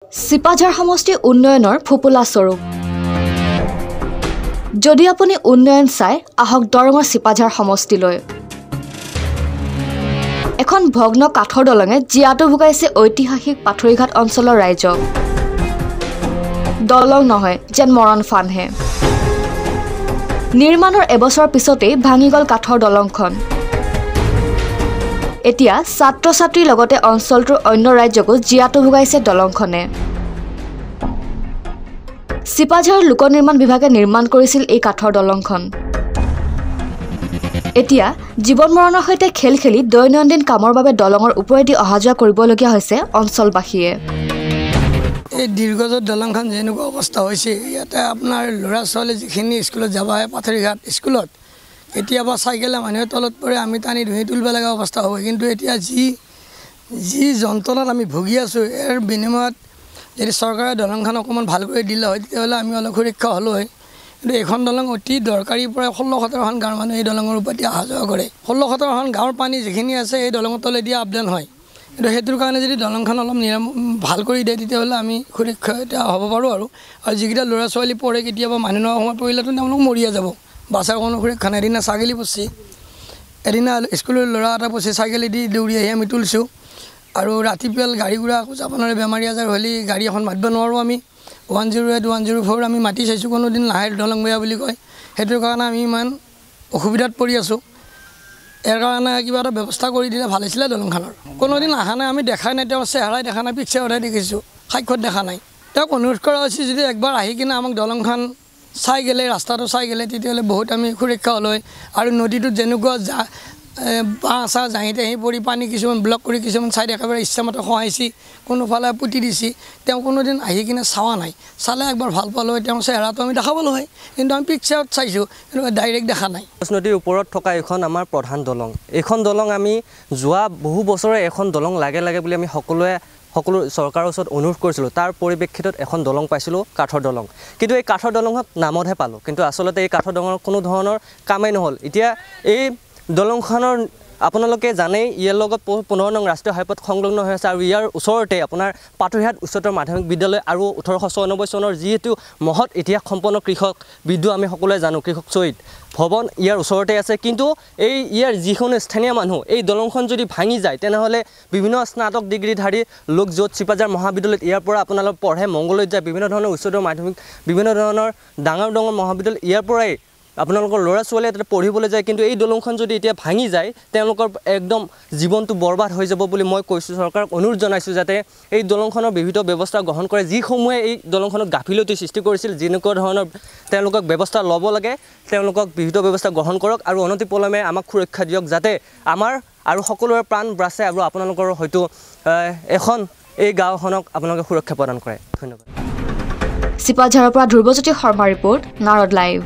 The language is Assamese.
সিপাঝাৰ সমষ্টি উন্নয়নৰ ফুপুলা স্বৰূপ যদি আপুনি উন্নয়ন চাই আহক দৰঙৰ সিপাঝাৰ সমষ্টিলৈ এখন ভগ্ন কাঠৰ দলঙে জিয়াটো ভুগাইছে ঐতিহাসিক পাথৰিঘাট অঞ্চলৰ ৰাইজক দলং নহয় যেন মৰণ ফানহে নিৰ্মাণৰ এবছৰ পিছতেই ভাঙি গল কাঠৰ দলংখন এতিয়া ছাত্ৰ-ছাত্ৰীৰ লগতে অঞ্চলটোৰ অন্য ৰাজ্যকো জিয়াটো ভুগাইছে দলংখনে সিপাঝাৰ লোক নিৰ্মাণ বিভাগে নিৰ্মাণ কৰিছিল এই কাঠৰ দলংখন এতিয়া জীৱন মৰণৰ সৈতে খেল খেলি দৈনন্দিন কামৰ বাবে দলঙৰ ওপৰেদি অহাযোৱা কৰিবলগীয়া হৈছে অঞ্চলবাসীয়ে এই দীৰ্ঘজত দলংখন যেনেকুৱা অৱস্থা হৈছে ইয়াতে আপোনাৰ ল'ৰা ছোৱালী যিখিনি স্কুলত যাব আহে পাথৰিঘাট স্কুলত কেতিয়াবা চাইকেলে মানুহে তলত পৰে আমি টানি ধুই তুলিব লগা অৱস্থা হয় কিন্তু এতিয়া যি যন্ত্ৰণাত আমি ভুগি আছোঁ ইয়াৰ বিনিময়ত যদি চৰকাৰে দলংখন অকণমান ভাল কৰি দিলে হয় তেতিয়াহ'লে আমি অলপ সুৰক্ষা হ'লো হয় কিন্তু এইখন দলং অতি দৰকাৰী প্ৰায় 16-17খন গাঁৱৰ মানুহ এই দলঙৰ ওপৰেদি অহা যোৱা কৰে 16-17খন গাঁৱৰ পানী যিখিনি আছে এই দলঙৰ তলেদি আপডাউন হয় কিন্তু সেইটোৰ কাৰণে যদি দলংখন অলপ ভাল কৰি দিয়ে তেতিয়াহ'লে আমি সুৰক্ষিত হ'ব পাৰোঁ আৰু যিকেইটা ল'ৰা ছোৱালী পঢ়ে কেতিয়াবা মানুহ নোহোৱা সময়ত পৰিলেতো তেওঁলোক মৰিয়ে যাব বাছৰ কোনো সুৰক্ষা নাই এদিনা ছাগলী পচি এদিনা স্কুলৰ ল'ৰা এটা পচি ছাগলীদি দৌৰি আহি আমি তুলিছোঁ আৰু ৰাতিপুৱা গাড়ী গুড়া যাব নোৱাৰে বেমাৰী আজাৰ হ'লে গাড়ী এখন মাতিব নোৱাৰোঁ আমি 108 104 আমি মাতি চাইছোঁ কোনোদিন নাহে দলং বেয়া বুলি কয় সেইটোৰ কাৰণে আমি ইমান অসুবিধাত পৰি আছোঁ ইয়াৰ কাৰণে কিবা এটা ব্যৱস্থা কৰি দিলে ভাল হৈছিলে দলংখনৰ কোনোদিন অহা নাই আমি দেখাই নাই তেওঁ চেহেৰাই দেখা নাই পিকচাৰতহে দেখিছোঁ সাক্ষাৎ দেখা নাই তেওঁক অনুৰোধ কৰা হৈছে যদি একবাৰ আহি কিনে আমাক দলংখন চাই গ'লে ৰাস্তাটো চাই গ'লে তেতিয়াহ'লে বহুত আমি সুৰক্ষা হ'ল হয় আৰু নদীটোত যেনেকুৱা বাঁহ চাহ জাঁহিতে আহি পৰি পানী কিছুমান ব্লক কৰি কিছুমান ছাইড একেবাৰে ইচ্ছামতে খহাইছি কোনোফালে পুতি দিছি তেওঁ কোনোদিন আহি কিনে চাৱা নাই চালে একবাৰ ভাল পালোঁ হয় তেওঁৰ চেহেৰাটো আমি দেখা পালোঁ হয় কিন্তু আমি পিকচাৰত চাইছোঁ কিন্তু ডাইৰেক্ট দেখা নাই নদীৰ ওপৰত থকা এইখন আমাৰ প্ৰধান দলং এইখন দলং আমি যোৱা বহু বছৰে এখন দলং লাগে বুলি আমি সকলো চৰকাৰৰ ওচৰত অনুৰোধ কৰিছিলোঁ তাৰ পৰিপ্ৰেক্ষিতত এখন দলং পাইছিলোঁ কাঠৰ দলং কিন্তু এই কাঠৰ দলঙক নামতহে পালোঁ কিন্তু আচলতে এই কাঠৰ দলঙৰ কোনো ধৰণৰ কামেই নহ'ল এতিয়া এই দলংখনৰ আপোনালোকে জানেই ইয়াৰ লগত 15 নং ৰাষ্ট্ৰীয় ঘাইপথ সংলগ্ন হৈ আছে আৰু ইয়াৰ ওচৰতে আপোনাৰ পাথৰিঘাট উচ্চতৰ মাধ্যমিক বিদ্যালয় আৰু 1896 চনৰ যিহেতু মহৎ ইতিহাস সম্পন্ন কৃষক বিদ্যুৎ আমি সকলোৱে জানো কৃষক শ্বহীদ ভৱন ইয়াৰ ওচৰতে আছে কিন্তু ইয়াৰ যিখন স্থানীয় মানুহ এই দলংখন যদি ভাঙি যায় তেনেহ'লে বিভিন্ন স্নাতক ডিগ্ৰীধাৰী লোক য'ত সিপাঝাৰ মহাবিদ্যালয়ত ইয়াৰ পৰা আপোনালোক পঢ়ে মংগলদৈত যায় বিভিন্ন ধৰণৰ উচ্চতৰ মাধ্যমিক বিভিন্ন ধৰণৰ ডাঙৰ মহাবিদ্যালয় ইয়াৰ পৰাই আপোনালোকৰ ল'ৰা ছোৱালীয়ে তাতে পঢ়িবলৈ যায় কিন্তু এই দলংখন যদি এতিয়া ভাঙি যায় তেওঁলোকৰ একদম জীৱনটো বৰবাদ হৈ যাব বুলি মই কৈছোঁ চৰকাৰক অনুৰোধ জনাইছোঁ যাতে এই দলংখনৰ বিভিন্ন ব্যৱস্থা গ্ৰহণ কৰে যিসমূহে এই দলংখনত গাফিলতি সৃষ্টি কৰিছিল যেনেকুৱা ধৰণৰ তেওঁলোকক ব্যৱস্থা ল'ব লাগে তেওঁলোকক বিভিন্ন ব্যৱস্থা গ্ৰহণ কৰক আৰু অনতিপলমে আমাক সুৰক্ষা দিয়ক যাতে আমাৰ আৰু সকলোৰে প্ৰাণ বাচে আৰু আপোনালোকৰ হয়তো এখন এই গাঁওখনক আপোনালোকে সুৰক্ষা প্ৰদান কৰে ধন্যবাদ সিপাঝাৰৰ পৰা ধ্ৰুৱজ্যোতি শৰ্মা ৰিপৰ্ট নাৰদ লাইভ